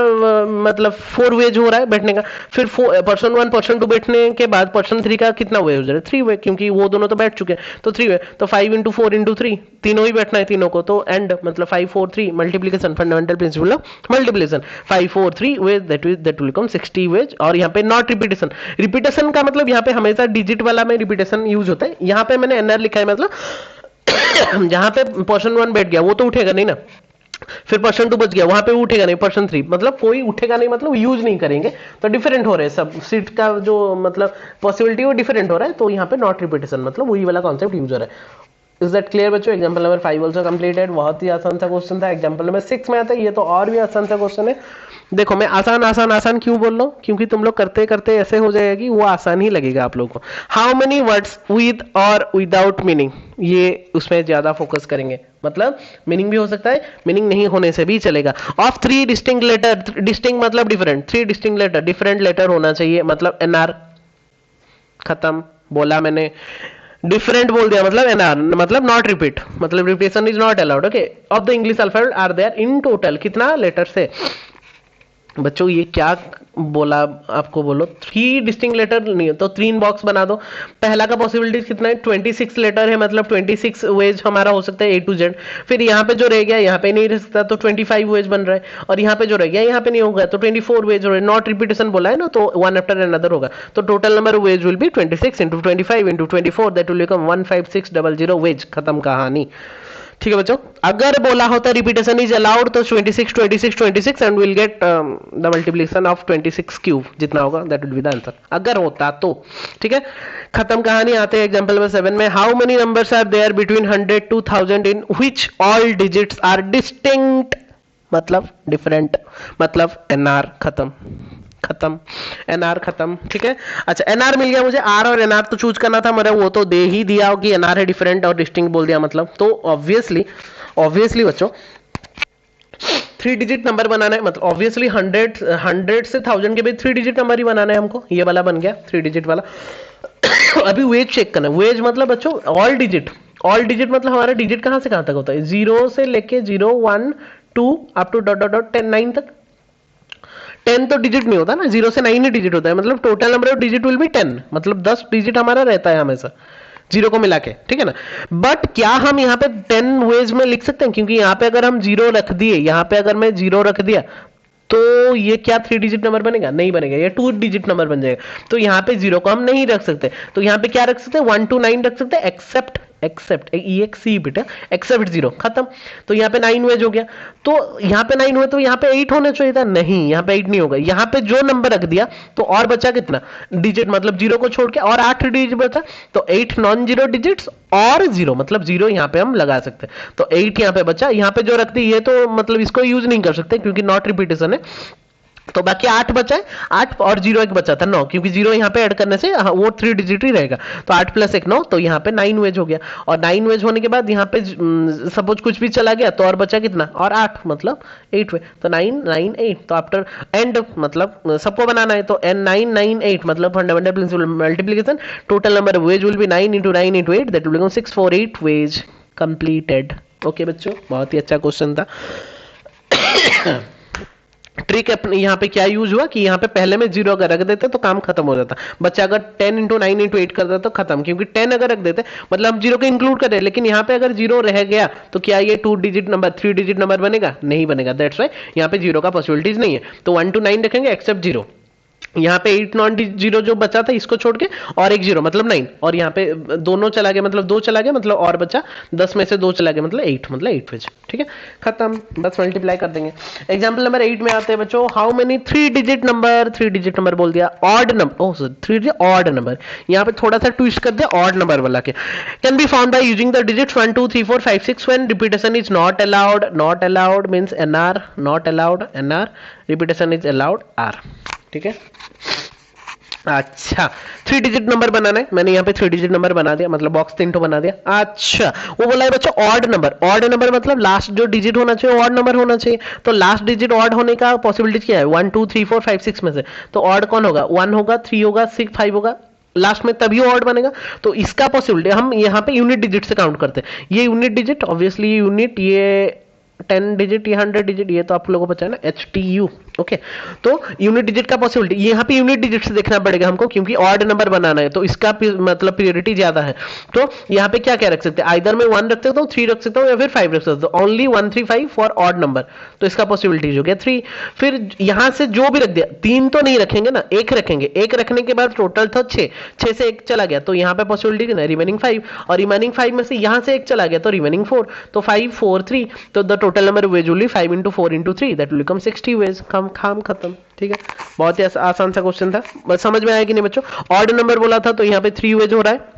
मतलब 4 वेज हो रहा है बैठने का। फिर पर्सन 1 पर्सन 2 बैठने के बाद पर्सन 3 का कितना वे हो जाएगा? 3 वे, क्योंकि वो दोनों तो बैठ चुके हैं, तो 3 वे, तो 5 into 4 into 3, तीनों ही बैठना है तीनों को, तो एंड मतलब 5 4 3 multiplication, fundamental principle of multiplication, 5 4 3 ways that will come 60 ways. और यहाँ पे नॉट रिपीटेशन, रिपीटेशन का मतलब यहाँ पे हमेशा डिजिट वाला में रिपीटेशन यूज होता है। यहाँ पे मैंने एनआर लिखा है, मतलब जहां पे पर्सन 1 बैठ गया वो तो उठेगा नहीं ना, फिर पर्सन 2 बच गया वहां पे उठेगा नहीं, पर्सन 3 मतलब कोई उठेगा नहीं, मतलब यूज नहीं करेंगे, तो डिफरेंट हो रहे हैं सब, सीट का जो मतलब पॉसिबिलिटी वो डिफरेंट हो रहा है, तो यहाँ पे नॉट रिपीटेशन मतलब वही वाला कॉन्सेप्ट यूज हो रहा है। इज दैट क्लियर बच्चों? Example number 5 also completed. बहुत ही आसान सा क्वेश्चन था। एग्जांपल नंबर 6 में आता है, ये तो और भी आसान सा क्वेश्चन है। देखो मैं आसान आसान आसान क्यों बोल रहा हूँ, क्योंकि तुम लोग करते करते ऐसे हो जाएगा कि वो आसान ही लगेगा आप लोगों को। हाउ मेनी वर्ड्स विद और विदाउट मीनिंग, ये उसमें ज्यादा फोकस करेंगे, मतलब मीनिंग भी हो सकता है, मीनिंग नहीं होने से भी चलेगा। ऑफ 3 डिस्टिंक्ट लेटर, डिस्टिंक्ट मतलब different, 3 distinct letter, different letter होना चाहिए, मतलब एनआर, खत्म बोला मैंने। डिफरेंट बोल दिया मतलब एनआर, मतलब नॉट रिपीट, मतलब repetition is not allowed. Okay, of the English alphabet are there in total, कितना लेटर है बच्चों? ये क्या बोला आपको, बोलो 3 डिस्टिंक्ट लेटर नहीं है तो 3 बॉक्स बना दो। पहला का पॉसिबिलिटी कितना है? 26 लेटर है, मतलब 26 वेज हमारा हो सकता है ए टू जेड। फिर यहाँ पे जो रह गया यहाँ पे नहीं रह सकता, तो 25 वेज बन रहा है, और यहाँ पे जो रह गया यहाँ पे नहीं होगा, तो 24 वेज हो रहा है। नॉट रिपीटेशन बोला है ना, तो वन आफ्टर अनदर होगा, तो total number ways will be 26 into 25 into 24, that will become 15600 ways. खत्म कहानी। ठीक है बच्चों, अगर बोला होता रिपीटेशन इज अलाउड तो 26 26 26 and will get the multiplication of 26 cube, जितना होगा that will be the answer, अगर होता तो। ठीक है, खत्म कहानी। आते हैं एग्जांपल नंबर 7 में। How many numbers are there between 100 to 1000 in which all digits are distinct, मतलब डिफरेंट, मतलब एनआर। खत्म खत्म, एनआर खत्म। ठीक है, अच्छा एनआर मिल गया मुझे, आर और एनआर तो चूज करना था मेरा, वो तो दे ही दिया कि एनआर है डिफरेंट और डिस्टिंक्ट बोल दिया, मतलब तो ऑब्वियसली बच्चों 3 डिजिट नंबर बनाना है, मतलब ऑब्वियसली 100 से 1000 के बीच 3 डिजिट नंबर ही बनाना है हमको। ये वाला बन गया 3 डिजिट वाला। अभी वेज चेक करना, वेज मतलब बच्चों ऑल डिजिट, ऑल डिजिट मतलब हमारा डिजिट कहां से कहां तक होता है, 0 से लेके 0 1 2 up to dot dot dot 10 9 तक। 10 तो डिजिट नहीं होता ना, 0 से 9 ही डिजिट होता है, मतलब total number of digit will be 10, मतलब 10 डिजिट हमारा रहता है हमेशा जीरो को मिला के, ठीक है ना। बट क्या हम यहाँ पे 10 वेज में लिख सकते हैं, क्योंकि यहाँ पे अगर हम जीरो रख दिए, यहाँ पे अगर मैं जीरो रख दिया तो ये क्या 3 डिजिट नंबर बनेगा, नहीं बनेगा, ये 2 डिजिट नंबर बन जाएगा। तो यहाँ पे जीरो को हम नहीं रख सकते, तो यहाँ पे क्या रख सकते हैं, 1 to 9 रख सकते हैं, एक्सेप्ट एक्सेप्ट EXC बेटा, एक्सेप्ट जीरो, खत्म। तो यहाँ पे 9 वेज हो गया, तो यहाँ पे 9 हुए तो यहाँ पे 8 होना चाहिए था, नहीं यहाँ पे 8 नहीं होगा, यहाँ पे जो नंबर रख दिया तो और बचा कितना डिजिट, मतलब जीरो को छोड़ के और 8 डिजिट बचा, तो 8 नॉन जीरो डिजिट्स और जीरो, मतलब जीरो यहाँ पे हम लगा सकते हैं, तो 8 यहाँ पे बचा, यहाँ पे जो रख दी ये तो मतलब इसको यूज नहीं कर सकते क्योंकि नॉट रिपीटेशन है, तो बाकी 8 बचा है, 8 और 0 एक बचा था 9, क्योंकि 0 यहाँ पे ऐड करने से वो 3 डिजिट ही रहेगा, तो 8 प्लस 1 9, तो यहाँ पे 9 वेज हो गया, और 9 वेज होने के बाद यहाँ पे सपोज कुछ भी चला गया तो और बचा कितना, और 8 मतलब 8 वे, तो 9 9 8, तो आफ्टर एंड मतलब सबको बनाना है, तो n 9 9 8 मतलब fundamental principle multiplication, total number ways will be 9 into 9 into 8, that will become 648 ways completed. Okay बच्चों, बहुत ही अच्छा क्वेश्चन था। ट्रिक यहाँ पे क्या यूज हुआ कि यहाँ पे पहले में जीरो अगर रख देते तो काम खत्म हो जाता, बच्चा अगर 10 into 9 into 8 करता तो खत्म, क्योंकि 10 अगर रख देते मतलब हम जीरो को इंक्लूड कर रहे हैं, लेकिन यहाँ पे अगर जीरो रह गया तो क्या ये 2 डिजिट नंबर 3 डिजिट नंबर बनेगा, नहीं बनेगा, दैट्स व्हाई यहाँ पे जीरो का पॉसिबिलिटीज नहीं है, तो 1 to 9 रखेंगे एक्सेप्ट जीरो। यहाँ पे 8 नॉन जीरो जो बचा था इसको छोड़ के और एक जीरो मतलब 9, और यहाँ पे दोनों चला गया मतलब 2 चला गया, मतलब और बचा 10 में से 2 चला गया मतलब 8, मतलब 8 वेज, ठीक है, खत्म, बस मल्टीप्लाई कर देंगे। एग्जांपल नंबर 8 में आते हैं बच्चों, how many 3 digit number, 3 digit number बोल दिया, odd number, oh sorry 3 digit odd number, यहाँ पे थोड़ा सा ट्विस्ट कर दिया, ऑड नंबर वाला के, can be found by using the digits 1 2 3 4 5 6 when repetition is not allowed, not allowed means NR, not allowed NR, repetition is allowed R, ठीक है। अच्छा 3 डिजिट नंबर बनाना है, मैंने यहाँ पे 3 डिजिट नंबर बना दिया, मतलब बॉक्स 3 तो बना दिया। अच्छा वो बोला है बच्चा ऑड नंबर, ऑड नंबर मतलब लास्ट जो डिजिट होना चाहिए ऑड नंबर होना चाहिए, तो लास्ट डिजिट ऑड होने का पॉसिबिलिटी क्या है, 1 2 3 4 5 6 में से, तो ऑड कौन होगा, 1 होगा, 3 होगा, 6 5 होगा, लास्ट में तभी ऑड बनेगा, तो इसका पॉसिबिलिटी हम यहाँ पे यूनिट डिजिट से काउंट करते हैं, ये यूनिट डिजिट ऑब्वियसली यूनिट, ये 10 डिजिट, ये 100 डिजिट, ये तो आप लोगों को पता है ना HTU, ओके। तो यूनिट डिजिट का पॉसिबिलिटी यहाँ पे यूनिट डिजिट से देखना पड़ेगा हमको, क्योंकि ऑड नंबर बनाना है तो इसका मतलब प्रियोरिटी ज्यादा है, तो यहाँ पे क्या क्या रख सकते हैं, आइदर मैं 1 रख सकता हूँ, 3 रख सकता हूँ, या फिर 5 रख सकता हूँ, ओनली 1 3 5 फॉर ऑड नंबर, तो इसका पॉसिबिलिटी हो गया 3। फिर यहाँ से जो भी रख दिया, 3 तो नहीं रखेंगे ना, 1 रखेंगे, 1 रखने के बाद टोटल था 6, 6 से 1 चला गया, तो यहाँ पे पॉसिबिलिटी कितना, रिमेनिंग 5, और रिमेनिंग 5 में से यहाँ से 1 चला गया तो रिमेनिंग 4, तो 5 4 3, तो the total number ways will be 5 into 4 into 3, that will become 60 ways, काम खत्म, ठीक है। बहुत ही आसान सा क्वेश्चन था, बस समझ में आया कि नहीं बच्चों। ऑड नंबर बोला था तो यहाँ पे 3 वेज हो रहा है,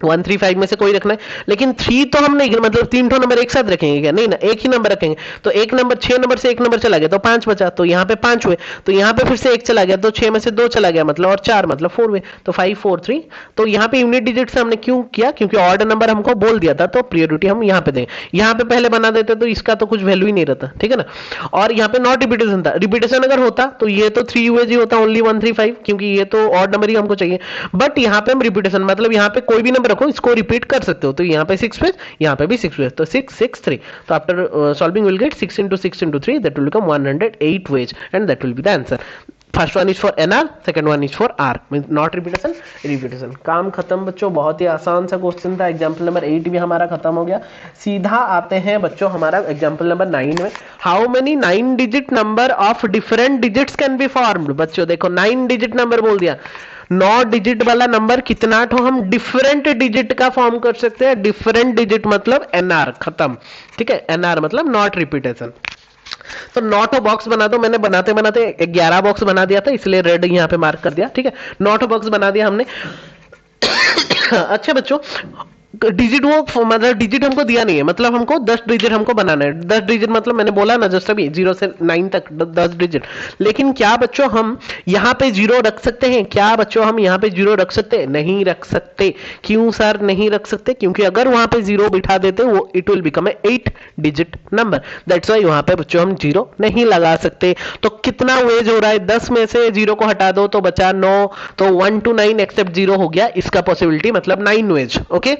1 3 5 में से कोई रखना है, लेकिन 3 तो हम नहीं, मतलब 3 ठो नंबर एक साथ रखेंगे क्या, नहीं ना, एक ही नंबर रखेंगे, तो एक नंबर 6 नंबर से एक नंबर चला गया तो 5 बचा, तो यहाँ पे 5 हुए, तो यहाँ पे फिर से 1 चला गया तो 6 में से 2 चला गया मतलब, और 4 मतलब 4 हुए, तो 5 4 3, तो यहाँ पे यूनिट डिजिट से हमने क्यों किया, क्योंकि ऑर्डर नंबर हमको बोल दिया था, तो प्रियोरिटी हम यहाँ पे देंगे, यहाँ पे पहले बना देते तो इसका तो कुछ वैल्यू ही नहीं रहता, ठीक है ना। और यहाँ पे नॉट रिपीटेशन था, रिपीटेशन अगर होता तो ये तो 3 यूएज ही होता, ओनली 1 3 5, क्योंकि ये तो ऑड नंबर ही हमको चाहिए, बट यहाँ पे हम रिपीटेशन मतलब यहाँ पे कोई भी नंबर रखो इसको रिपीट कर सकते हो, तो यहाँ पे 6 पेज, यहाँ पे भी 6 पेज, तो 6 6 3, तो after solving will get 6 into 6 into 3, that will become 108 ways, and that will be the answer. First one is for NR, second one is for R, means not repetition, repetition, काम खत्म बच्चों, बहुत ही आसान सा question था। Example number 8 भी हमारा खत्म हो गया। सीधा आते हैं बच्चों हमारा एग्जांपल नंबर 9 में, how many 9 digit number of different digits can be formed. बच्चों देखो 9 डिजिट नंबर बोल दिया, 9 डिजिट वाला नंबर कितना ठो हम डिफरेंट डिजिट का फॉर्म कर सकते हैं, डिफरेंट डिजिट मतलब NR, खत्म, ठीक है, NR मतलब नॉट रिपीटेशन। तो 9 बॉक्स बना दो, मैंने बनाते बनाते 11 बॉक्स बना दिया था, इसलिए रेड यहाँ पे मार्क कर दिया, ठीक है, 9 बॉक्स बना दिया हमने। अच्छा बच्चों डिजिट वो मतलब डिजिट हमको दिया नहीं है, मतलब हमको 10 डिजिट हमको बनाना है। 10 डिजिट मतलब मैंने बोला ना जस्ट अभी 0 से 9 तक 10 डिजिट। लेकिन क्या बच्चों हम यहाँ पे 0 रख सकते हैं? क्या बच्चों हम यहाँ पे 0 रख सकते हैं? नहीं रख सकते। क्यों सर नहीं रख सकते? क्योंकि अगर वहां पे 0 बिठा देते वो it will become a 8 digit number, that's why वहां पे बच्चों हम 0 नहीं लगा सकते। तो कितना वेज हो रहा है? 10 में से 0 को हटा दो तो बचा 9, तो 1 to 9 एक्सेप्ट 0 हो गया, इसका पॉसिबिलिटी मतलब 9 वेज। ओके,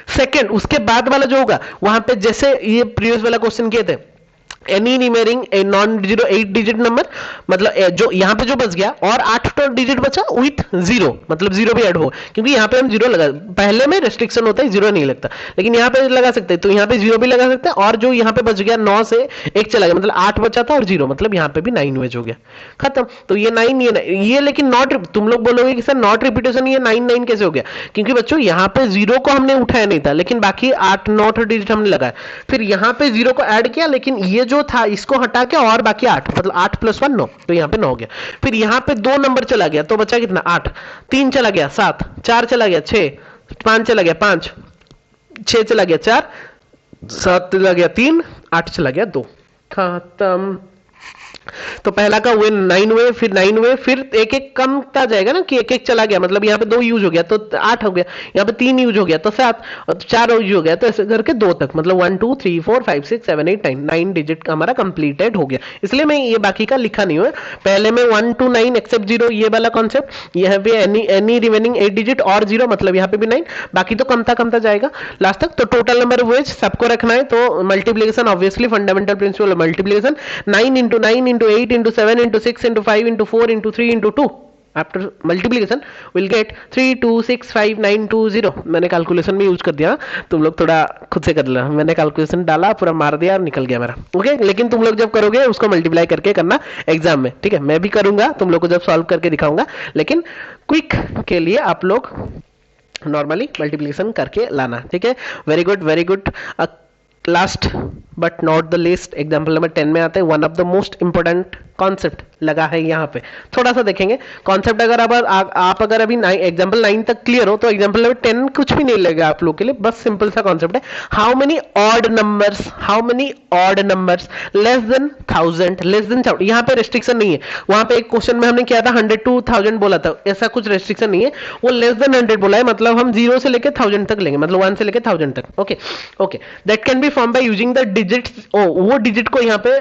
सेकंड उसके बाद वाला जो होगा वहां पे जैसे ये प्रीवियस वाला क्वेश्चन किए थे, any remaining a non zero 8 digit number, मतलब जो यहां पे जो बच गया और 8 डिजिट बचा विथ 0, मतलब 0 भी ऐड हो, क्योंकि यहां पे हम 0 लगा, पहले में रेस्ट्रिक्शन होता है 0 नहीं लगता, लेकिन यहां पे लगा सकते हैं, तो यहां पे 0 भी लगा सकते हैं। और जो यहां पे बच गया 9 से 1 चला गया, मतलब 8 बचा था और 0, मतलब यहां पे भी 9 वेज हो गया, खत्म। तो ये 9 ये लेकिन नॉट, तुम लोग बोलोगे कि सर नॉट रिपीटेशन, ये 9 कैसे हो गया? क्योंकि बच्चों यहां पे 0 को हमने उठाया नहीं था, लेकिन बाकी 8 9 डिजिट हमने लगाया, फिर यहां पे 0 को ऐड किया, लेकिन ये जो था इसको हटा के और बाकी 8, मतलब 8 + 1 9, तो यहां पे 9 हो गया। फिर यहां पे 2 नंबर चला गया तो बचा कितना? 8, 3 चला गया 7, 4 चला गया 6, 5 चला गया 5, 6 चला गया 4, 7 चला गया 3, 8 चला गया 2, खत्म। तो पहला का हुए 9 वे, फिर 9 वे, फिर एक एक कमता जाएगा ना कि एक एक चला गया, मतलब यहाँ पे 2 यूज हो गया तो 8 हो गया, यहाँ पे 3 यूज हो गया तो 7, और 4 यूज हो गया, तो ऐसे करके 2 तक, मतलब 1 2 3 4 5 6 7 8 9 डिजिट का हमारा कंप्लीटेड हो गया। इसलिए मैं ये बाकी का लिखा नहीं हुआ, पहले में 1 to 9 एक्सेप्ट 0 ये वाला कॉन्सेप्ट, यहाँ पे एनी रिमेनिंग 8 डिजिट और 0, मतलब यहाँ पे भी 9, बाकी तो कमता जाएगा लास्ट तक। तो टोटल नंबर वेज सबको रखना है, तो multiplication obviously fundamental principle multiplication, 9 into 9 into 8 into 7 into 6 into 5 into 4 into 3 into 2, after multiplication we'll get 3 2 6 5 9 2 0। मैंने कैलकुलेशन में यूज कर दिया, तुम लोग थोड़ा खुद से कर लेना, मैंने कैलकुलेशन डाला पूरा मार दिया और निकल गया मेरा। ओके, लेकिन तुम लोग जब करोगे उसको मल्टीप्लाई करके करना एग्जाम में, ठीक है? मैं भी करूंगा, तुम लोग को जब सॉल्व करके दिखाऊंगा, लेकिन क्विक के लिए आप लोग नॉर्मली मल्टीप्लिकेशन करके लाना, ठीक है? Very good very good. Last but not the least, example number 10 में आते हैं, one of the most important concept लगा है यहाँ पे, थोड़ा सा देखेंगे कॉन्सेप्ट। अगर आप अगर अभी एग्जाम्पल 9 तक क्लियर हो तो एग्जाम्पल नंबर 10 कुछ भी नहीं लगेगा आप लोग के लिए, बस सिंपल सा कॉन्सेप्ट है। How many odd numbers less than 1000, less than 1000, यहाँ पे रेस्ट्रिक्शन नहीं है। वहां पे एक क्वेश्चन में हमने किया था 100 to 1000 बोला था, ऐसा कुछ रेस्ट्रिक्शन नहीं है, वो लेस देन 100 बोला है, मतलब हम 0 से लेकर 1000 तक लेंगे, मतलब 1 से लेकर 1000 तक। Okay okay, that can be form by using the digits. वो डिजिट को यहाँ पे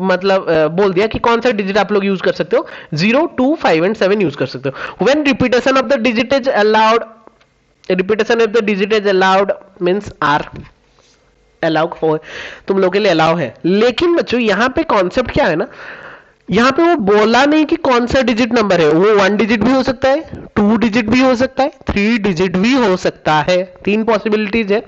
मतलब बोल दिया कि कौन सा डिजिट आप लोग यूज कर सकते हो, 0 2 5 एंड 7 यूज कर सकते हो। When repetition of the digit is allowed, repetition of the digit is allowed means R allow हो, तुम लोग के लिए अलाउ है। लेकिन बच्चों यहाँ पे कॉन्सेप्ट क्या है ना, यहाँ पे वो बोला नहीं कि कौन सा डिजिट नंबर है, वो 1 डिजिट भी हो सकता है, 2 डिजिट भी हो सकता है, 3 डिजिट भी हो सकता है, 3 पॉसिबिलिटीज है।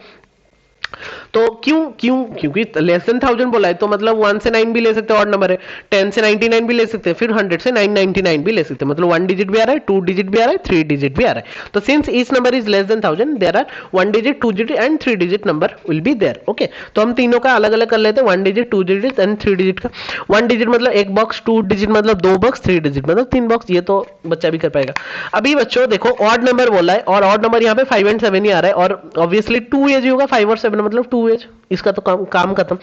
तो क्योंकि लेस देन 1000 बोला है, तो मतलब 1 से 9 भी ले सकते हैं, ऑड नंबर है, 10 से 99 भी ले सकते हैं, फिर 100 से 999 भी ले सकते हैं, मतलब 1 डिजिट भी आ रहा है, 2 डिजिट भी आ रहा है, 3 डिजिट भी आ रहा है। तो since each number is less than 1000 there are 1 digit 2 digit and 3 digit number will be there. Okay, तो हम तीनों का अलग अलग कर लेते हैं, 1 डिजिट 2 डिजिट एंड 3 डिजिट का। 1 डिजिट मतलब 1 बॉक्स, 2 डिजिट मतलब 2 बॉक्स, 3 डिजिट मतलब 3 बॉक्स, ये तो बच्चा भी कर पाएगा। अभी बच्चों देखो ऑड नंबर बोला है, और ऑड नंबर यहाँ पे 5 एंड 7 ही आ रहा है, और ऑब्वियसली 2 एज होगा, 5 और 7 मतलब 2 एज, इसका तो काम खत्म।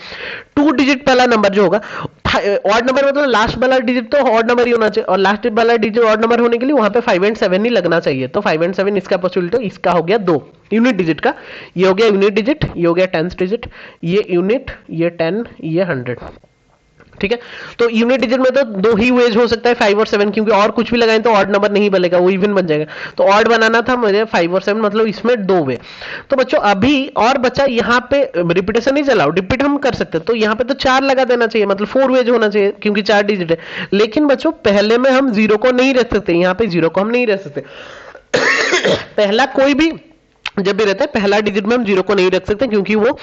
2 डिजिट पहला नंबर जो होगा, ऑड नंबर मतलब लास्ट वाला डिजिट तो ऑड नंबर ही होना चाहिए, और लास्ट वाला डिजिट ऑड नंबर होने के लिए वहां पे 5 एंड 7 ही लगना चाहिए, तो 5 एंड 7 इसका पॉसिबिलिटी, इसका हो गया 2 यूनिट डिजिट का, ये हो गया यूनिट डिजिट, ये हो गया 10th डिजिट, ये यूनिट, ये 10, ये 100, ठीक है? तो यूनिट डिजिट में तो 2 ही वेज हो सकता है, 5 और 7, क्योंकि और कुछ भी लगाएं तो ऑड नंबर नहीं बनेगा, वो इवन बन जाएगा। तो ऑड बनाना था मुझे 5 और 7, मतलब इसमें 2 वे। तो बच्चों अभी और बच्चा यहाँ पे रिपीटेशन नहीं चलाओ, रिपीट हम कर सकते हैं, तो यहाँ पे तो 4 लगा देना चाहिए, मतलब 4 वेज होना चाहिए, क्योंकि 4 डिजिट है। लेकिन बच्चों पहले में हम 0 को नहीं रख सकते, यहाँ पे 0 को हम नहीं रख सकते। पहला कोई भी जब भी रहता है, पहला डिजिट में हम 0 को नहीं रख सकते, क्योंकि वो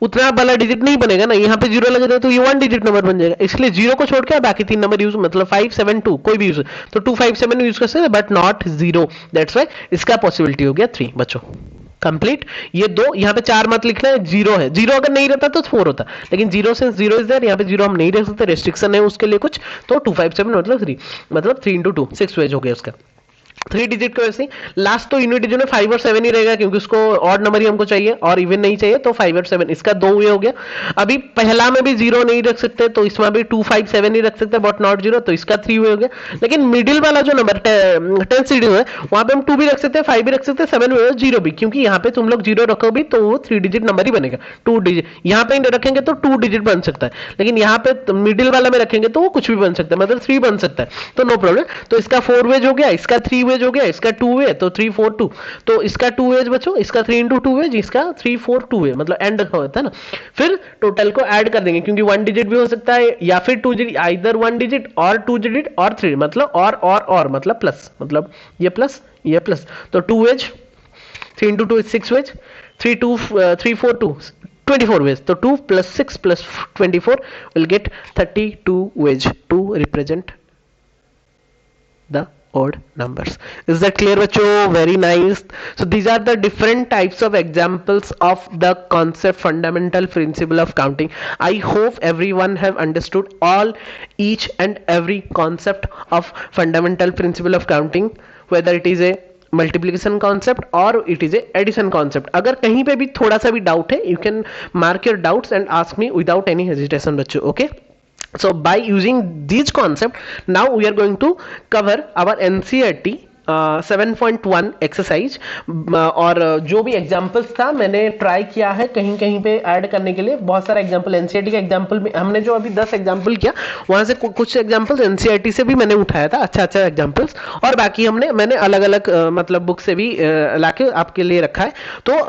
उतना बड़ा डिजिट नहीं बनेगा ना, यहाँ पे 0 लगे तो ये 1 डिजिट नंबर बन जाएगा, इसलिए 0 को छोड़ के बाकी 3 नंबर यूज, मतलब 5 7 2 कोई भी यूज, तो 2 5 7 यूज कर सकते हैं, बट नॉट 0, दैट्स व्हाई इसका पॉसिबिलिटी हो गया 3 बच्चों, कंप्लीट। ये 2 यहाँ पे 4 मत लिखना है, 0 है, 0 अगर नहीं रहता तो 4 होता, लेकिन 0 से 0 इज देयर, यहाँ पे 0 हम नहीं रख सकते, रेस्ट्रिक्शन है उसके लिए कुछ, तो 2 5 7 मतलब 3 into 2 6 वेज हो गया उसका। थ्री डिजिट का वैसे लास्ट तो यूनिट डिजिट में 5 और 7 ही रहेगा, क्योंकि उसको ऑड नंबर ही हमको चाहिए और इवन नहीं चाहिए, तो 5 और 7 इसका दो वे हो गया। अभी पहला में भी जीरो नहीं रख सकते, तो इसमें भी 2 5 7 ही रख सकते बट नॉट जीरो, तो इसका 3 वे हो गया। लेकिन मिडिल वाला जो नंबर 10 सीरीज है वहां पे हम 2 भी रख सकते हैं, 5 भी रख सकते हैं, 7 वे जीरो भी, क्योंकि यहाँ पे तुम लोग जीरो रखो भी तो वो 3 डिजिट नंबर ही बनेगा। 2 डिजिट यहाँ पे रखेंगे तो 2 डिजिट बन सकता है, लेकिन यहाँ पे मिडिल वाला में रखेंगे तो वो कुछ भी बन सकता है, मतलब 3 बन सकता है, तो नो प्रॉब्लम। तो इसका 4 वेज हो गया, इसका 3 वेज हो गया, इसका 2 वे, तो 3 4 2, तो इसका 2 वेज बचो, इसका 3 इंटू 2 वेज, इसका 3 4 2 वे, मतलब एंड होता है ना। फिर टोटल को ऐड कर देंगे, क्योंकि 1 डिजिट भी हो सकता है या फिर 2 डिजिट, आइदर 1 डिजिट और 2 डिजिट और 3, मतलब और मतलब प्लस, मतलब ये प्लस ये प्लस, तो 2 वेज, 3 इंटू 2 6 वेज, 3 4 2 24 ways, तो 2 plus 6 plus 24 will get 32 ways to represent the odd numbers. Is that clear bachcho? Very nice. So these are the different types of examples of the concept fundamental principle of counting. I hope everyone have understood all each and every concept of fundamental principle of counting, whether it is a multiplication concept और it is a addition concept. अगर कहीं पे भी थोड़ा सा भी doubt है, you can mark your doubts and ask me without any hesitation बच्चों, okay. So by using these concept, now we are going to cover our NCERT 7.1 exercise, और जो भी एग्जाम्पल्स था मैंने ट्राई किया है कहीं कहीं पे ऐड करने के लिए, बहुत सारा एग्जाम्पल एनसीईआरटी का एग्जाम्पल में हमने जो अभी 10 एग्जाम्पल किया वहां से कुछ एग्जाम्पल्स एनसीईआरटी से भी मैंने उठाया था, अच्छा एग्जाम्पल्स, और बाकी मैंने अलग अलग मतलब बुक से भी लाके आपके लिए रखा है। तो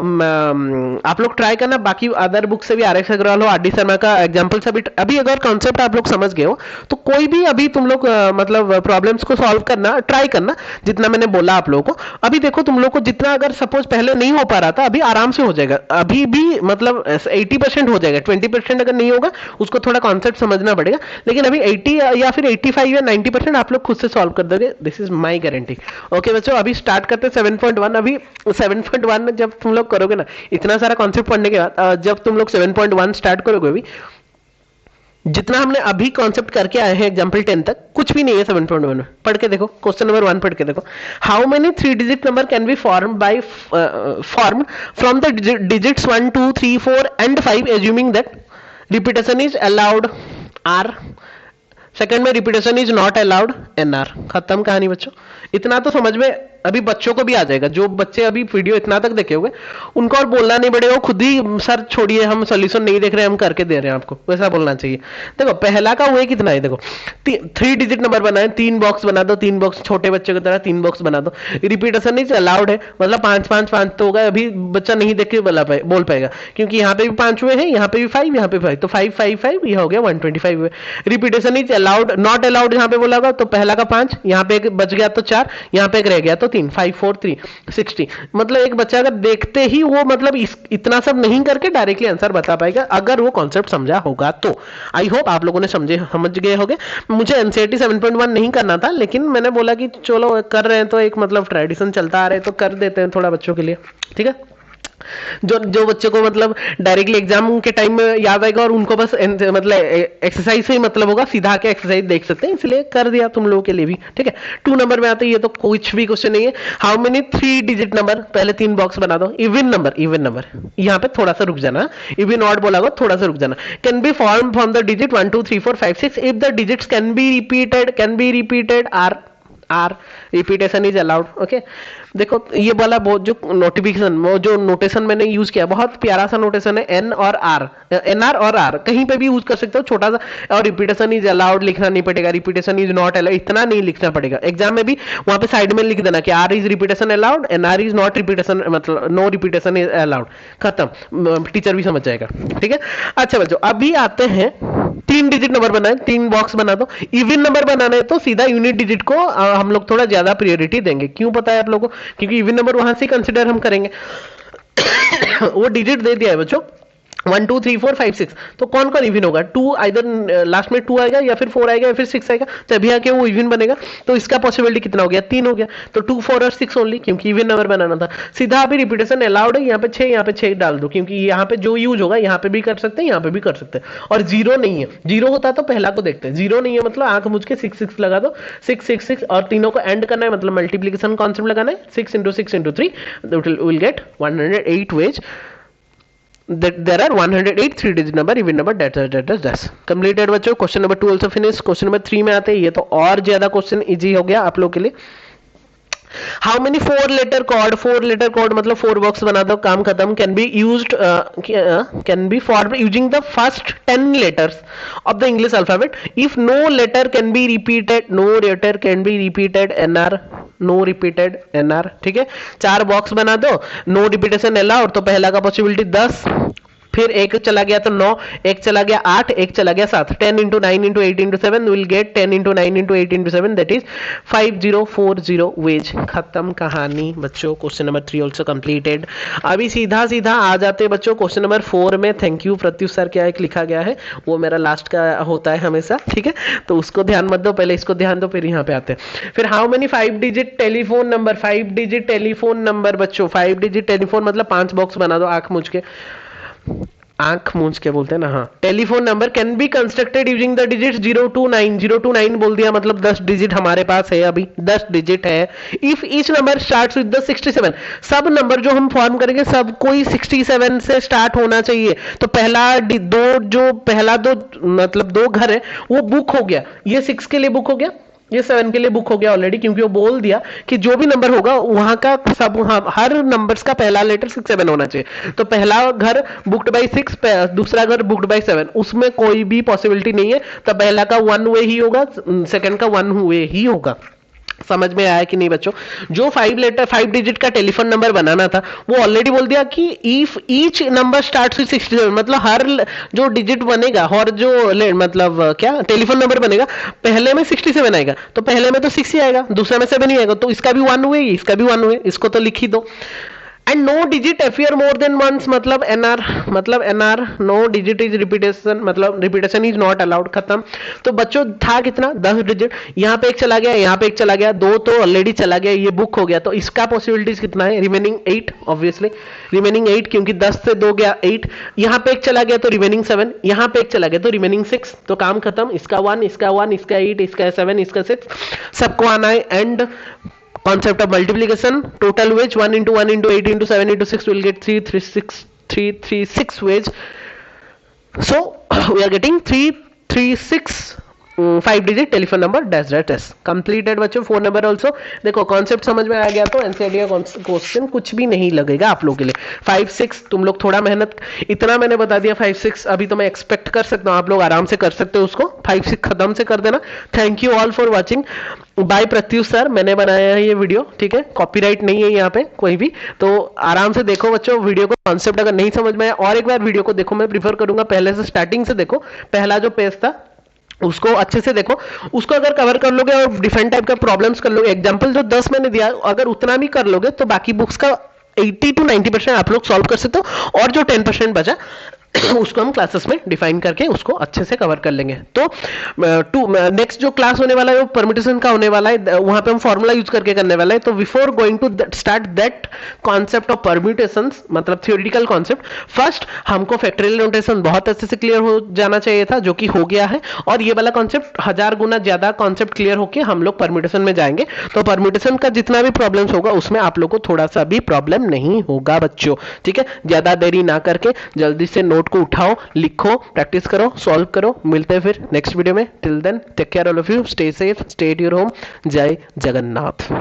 आप लोग ट्राई करना, बाकी अदर बुक से भी आर एस अग्रवाल हो, आर डी शर्मा का एग्जाम्पल से भी अभी अगर कॉन्सेप्ट आप लोग समझ गए हो तो कोई भी अभी तुम लोग मतलब प्रॉब्लम्स को सॉल्व करना ट्राई करना, जितना मैंने बोला आप लोगों को। अभी देखो तुम लोग को जितना अगर सपोज पहले नहीं हो पा रहा था, अभी आराम से हो जाएगा, अभी भी मतलब 80% हो जाएगा, 20% अगर नहीं होगा उसको थोड़ा कॉन्सेप्ट समझना पड़ेगा, लेकिन अभी 80 या फिर 85 या 90% आप लोग खुद से सॉल्व कर दोगे, this is my guarantee. Okay बच्चों, अभी स्टार्ट करते हैं 7.1। अभी 7.1 जब तुम लोग करोगे ना, इतना सारा कॉन्सेप्ट पढ़ने के बाद जब तुम लोग 7.1 स्टार्ट करोगे, अभी जितना हमने अभी कॉन्सेप्ट करके आए हैं एग्जांपल 10 तक, कुछ भी नहीं है 7.1 में। पढ़ के देखो, क्वेश्चन नंबर 1 पढ़ के देखो, how many 3 digit number can be form by form from the digits 1 2 3 4 and 5 assuming that repetition is allowed R, second में repetition is not allowed N R. खत्म कहानी बच्चों, इतना तो समझ में अभी बच्चों को भी आ जाएगा, जो बच्चे अभी वीडियो इतना तक देखे हुए उनको और बोलना नहीं पड़ेगा, खुद ही सर छोड़िए हम सॉल्यूशन नहीं देख रहे हम करके दे रहे हैं आपको, वैसा बोलना चाहिए। देखो पहला का हुए कितना है, देखो 3 डिजिट नंबर बनाए, 3 बॉक्स बना दो, 3 बॉक्स छोटे बच्चे की तरह 3 बॉक्स बना दो, रिपीटेशन इज अलाउड है, मतलब 5 5 5 तो होगा, अभी बच्चा नहीं देख के बोल पाएगा, क्योंकि यहाँ पे भी 5 हुए हैं, यहाँ पे भी 5, यहाँ पे 5, तो 5 5 5 यह हो गया 125 हुए। Repetition is allowed not allowed यहाँ पे बोला होगा, तो पहला का 5, यहाँ पे एक बच गया तो 4, यहाँ पे एक रह गया तो 3, 5 4 3 60। मतलब एक बच्चा अगर देखते ही वो मतलब इतना सब नहीं करके डायरेक्टली आंसर बता पाएगा, अगर वो कॉन्सेप्ट समझा होगा तो। आई होप आप लोगों ने समझ गए होंगे। मुझे एनसीईआरटी 7.1 नहीं करना था, लेकिन मैंने बोला कि चलो कर रहे हैं तो एक मतलब ट्रेडिशन चलता आ रहा है तो कर देते हैं थोड़ा बच्चों के लिए, ठीक है। जो बच्चों को मतलब डायरेक्टली एग्जाम के टाइम में याद आएगा और उनको बस मतलब एक्सरसाइज से ही मतलब होगा, सीधा के एक्सरसाइज देख सकते हैं, इसलिए कर दिया तुम लोगों के लिए भी, ठीक है। 2 नंबर में आते हैं, ये तो कुछ भी क्वेश्चन नहीं है। हाउ मेनी 3 डिजिट नंबर, पहले 3 बॉक्स बना दो, इवन नंबर यहाँ पे थोड़ा सा रुक जाना, इवन ऑड बोला होगा थोड़ा सा रुक जाना, can be form from the digit 1 2 3 4 5 6 if the digits can be repeated or repetition is allowed. Okay देखो ये वाला बहुत जो नोटिफिकेशन जो नोटेशन मैंने यूज किया, बहुत प्यारा सा नोटेशन है, एन और आर, एन आर और आर कहीं पे भी यूज कर सकते हो, छोटा सा, और रिपीटेशन इज अलाउड लिखना नहीं पड़ेगा, रिपीटेशन इज नॉट अलाउड इतना नहीं लिखना पड़ेगा। एग्जाम में भी वहां पे साइड में लिख देना कि R is repetition allowed, N R is not repetition, मतलब नो रिपीटेशन इज अलाउड, खत्म, टीचर भी समझ जाएगा, ठीक है। अच्छा बच्चों अभी आते हैं 3 डिजिट नंबर बनाए, 3 बॉक्स बना दो, इवन नंबर बनाना है तो सीधा यूनिट डिजिट को हम लोग थोड़ा ज्यादा प्रायोरिटी देंगे। क्यों पता है आप लोगों को, क्योंकि इवन नंबर वहां से कंसीडर हम करेंगे। वो डिजिट दे दिया है बच्चों, 1 2 3 4 5 6, तो कौन कौन इवन होगा? 2 आइदर लास्ट में 2 आएगा या फिर 4 आएगा या फिर 6 आएगा, तभी आके वो इवन बनेगा। तो इसका पॉसिबिलिटी कितना हो गया? 3 हो गया। तो 2 4 और 6 ओनली, क्योंकि इवन नंबर बनाना था। सीधा अभी रिपीटेशन अलाउड है, यहाँ पे 6 यहाँ पे 6 डाल दो, क्योंकि यहाँ पे जो यूज होगा यहाँ पे भी कर सकते हैं, यहाँ पे भी कर सकते हैं। और जीरो नहीं है, जीरो होता तो पहला को देखते हैं, जीरो नहीं है मतलब आंख मुझ के 6 6 लगा दो, 6 6 6, और तीनों को एंड करना है, मतलब मल्टीप्लीकेशन कॉन्सेप्ट लगाना है। 6 into 6 into 3 will get 108 ways, that there are 108 3 digit number even number that is completed बच्चों। Question number 2 also finished। Question number 3 में आते हैं, ये तो और ज्यादा क्वेश्चन इजी हो गया आप लोग के लिए। How many 4 letter code, 4 letter code मतलब 4 बॉक्स बना दो, काम खत्म। Can be used, can be for using the first 10 letters of the English alphabet if no letter can be repeated, no letter can be repeated NR, no repeated NR, ठीक है। 4 box बना दो, no repetition allowed, तो पहला का possibility 10, फिर एक चला गया तो 9, एक चला गया 8, एक चला गया 7, 10 into 9 into 8 into 7 will get 10 into 9 into 8 into 7 that is 5040 ways. खत्म कहानी बच्चों। Question number 3 also completed. अभी सीधा सीधा आ जाते हैं बच्चों क्वेश्चन नंबर 4 में। थैंक यू प्रत्युष सर, क्या एक लिखा गया है वो मेरा लास्ट का होता है हमेशा, ठीक है, तो उसको ध्यान मत दो, पहले इसको ध्यान दो, फिर यहाँ पे आते हैं। फिर how many 5 digit telephone number, 5 digit telephone number बच्चों, 5 डिजिट टेलीफोन मतलब 5 बॉक्स बना दो, आंख मूंझ के, आंख मूंझ के बोलते हैं ना, हाँ। Telephone number can be constructed using the digit 0 to 9, 0 to 9 बोल दिया मतलब 10 डिजिट हमारे पास है, अभी 10 डिजिट है। If each number starts with the 67, सब नंबर जो हम फॉर्म करेंगे सब कोई 67 से स्टार्ट होना चाहिए। तो पहला दो मतलब 2 घर है वो बुक हो गया, ये 6 के लिए बुक हो गया, ये 7 के लिए बुक हो गया ऑलरेडी, क्योंकि वो बोल दिया कि जो भी नंबर होगा वहां का सब, हर नंबर्स का पहला लेटर 6 7 होना चाहिए। तो पहला घर बुक्ड बाय 6, दूसरा घर बुक्ड बाय 7, उसमें कोई भी पॉसिबिलिटी नहीं है। तो पहला का 1 वे ही होगा, सेकंड का 1 वे ही होगा। समझ में आया कि नहीं बच्चों? जो 5 डिजिट का टेलीफोन नंबर बनाना था वो ऑलरेडी बोल दिया कि if each number starts with 67, मतलब हर जो डिजिट बनेगा और जो मतलब क्या टेलीफोन नंबर बनेगा पहले में 67 आएगा, तो पहले में तो 6 ही आएगा, दूसरे में 7 ही आएगा, तो इसका भी 1 हुए, इसका भी 1 हुए, इसको तो लिख ही दो। And no digit appear more than once मतलब NR, no digit is repetition, मतलब रिपीटेशन इज नॉट अलाउड। खत्म। तो बच्चों था कितना? 10 डिजिट। यहाँ पे एक चला गया, यहाँ पे एक चला गया, 2 तो ऑलरेडी चला गया, ये बुक हो गया, तो इसका पॉसिबिलिटीज कितना है? रिमेनिंग 8, ऑब्वियसली रिमेनिंग 8, क्योंकि 10 से 2 गया 8, यहाँ पे एक चला गया तो रिमेनिंग 7, यहाँ पे एक चला गया तो रिमेनिंग 6, तो काम खत्म। इसका 1, इसका 1, इसका 8, इसका 7, इसका 6, सबको आना है। And concept of multiplication, total wage 1 into 1 into 8 into 7 into 6 will get 336 wage. So we are getting 336 5 digit telephone number dash dash dash. Completed बच्चों। 4 नंबर ऑल्सो। देखो कॉन्सेप्ट समझ में आ गया तो एनसीईआरटी का क्वेश्चन कुछ भी नहीं लगेगा आप लोगों के लिए। 5 6 तुम लोग थोड़ा मेहनत, इतना मैंने बता दिया। 5 6 अभी तो मैं एक्सपेक्ट कर सकता हूँ आप लोग आराम से कर सकते हो उसको। 5 6 खत्म से कर देना। Thank you all for watching. Bye Pratyush sir, मैंने बनाया है ये वीडियो, ठीक है, कॉपीराइट नहीं है यहाँ पे कोई भी, तो आराम से देखो बच्चों वीडियो को। कॉन्सेप्ट अगर नहीं समझ में आया और एक बार वीडियो को देखो, मैं प्रीफर करूंगा पहले से स्टार्टिंग से देखो। पहला जो पेज था उसको अच्छे से देखो, उसको अगर कवर कर लोगे और डिफरेंट टाइप का प्रॉब्लम्स कर लोगे, एग्जांपल जो 10 मैंने दिया अगर उतना भी कर लोगे तो बाकी बुक्स का 80 to 90% आप लोग सॉल्व कर सकते हो, और जो 10% बचा उसको हम क्लासेस में डिफाइन करके उसको अच्छे से कवर कर लेंगे। तो नेक्स्ट जो क्लास होने वाला है वो परम्यूटेशन का होने वाला है, वहां पे हम फॉर्मूला यूज करके करने वाला है। तो before going to start that concept of permutations, मतलब थियोरेटिकल कॉन्सेप्ट, फर्स्ट हमको फैक्टोरियल नोटेशन बहुत अच्छे से क्लियर हो जाना चाहिए था, जो कि हो गया है। और ये वाला कॉन्सेप्ट 1000 गुना ज्यादा कॉन्सेप्ट क्लियर होके हम लोग परम्यूटेशन में जाएंगे। तो परम्यूटेशन का जितना भी प्रॉब्लम्स होगा उसमें आप लोग को थोड़ा सा भी प्रॉब्लम नहीं होगा बच्चों, ठीक है। ज्यादा देरी ना करके जल्दी से नोट को उठाओ, लिखो, प्रैक्टिस करो, सॉल्व करो। मिलते हैं फिर नेक्स्ट वीडियो में। Till then take care all of you, stay safe, stay at your home. जय जगन्नाथ।